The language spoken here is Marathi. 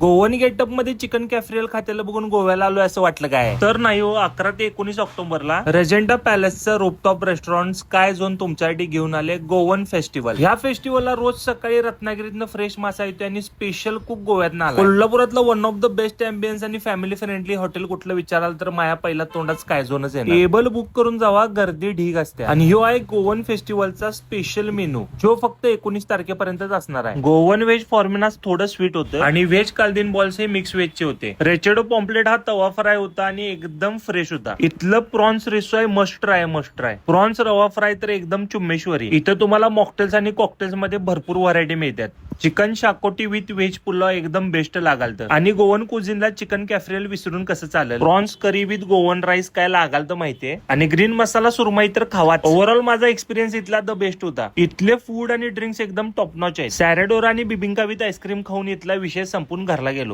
गोवन गेटअप मध्ये चिकन कॅफ्रियल खात्याला बघून गोव्याला आलोय असं वाटलं काय? तर नाही हो. 11 ते 19 ऑक्टोबरला रेजेंडा पॅलेसचं रूफटॉप रेस्टॉरंट स्काय झोन तुमच्यासाठी घेऊन आले गोवन फेस्टिवल. ह्या फेस्टिवलला रोज सकाळी रत्नागिरीतनं फ्रेश मासा येतो आणि स्पेशल कुक गोव्यात आला. कोल्हापुरातलं one of the best ambience आणि फॅमिली फ्रेंडली हॉटेल कुठलं विचाराल तर माया पहिला तोंडात स्काय झोनच आहे. टेबल बुक करून जावा, गर्दी ढीग असते. आणि ह्यो आहे गोवन फेस्टिवलचा स्पेशल मेनू जो फक्त 19 तारखेपर्यंतच असणार आहे. गोवन व्हेज फॉर्म्युलास थोडं स्वीट होतं आणि व्हेज कालदीन बॉल्स हे मिक्स व्हेजचे होते. रेचेडो पॉम्पलेट हा तवा फ्राय होता आणि एकदम फ्रेश होता. इथलं प्रॉन्स रिसॉय मस्ट ट्राय. प्रॉन्स रवा फ्राय तर एकदम चुम्मेश्वरी. इथं तुम्हाला मॉकटेल्स आणि कॉकटेल्स मध्ये भरपूर व्हरायटी मिळतात. Chicken xacuti with veg pulao एकदम बेस्ट लागाल तर. आणि गोवन कुझिनला चिकन कॅफ्रियल विसरून कसं चालेल. Prawns curry with Goan rice काय लागाल तर माहितीये. आणि ग्रीन मसाला सुरमई तर खावा. ओव्हरऑल माझा एक्सपिरियन्स इथला द बेस्ट होता. इथले फूड आणि ड्रिंक्स एकदम टॉप नॉच आहेत. सॅरेडोरा आणि बिबिंका विथ आईस्क्रीम खाऊन इथला विषय संपून घरला गेलो.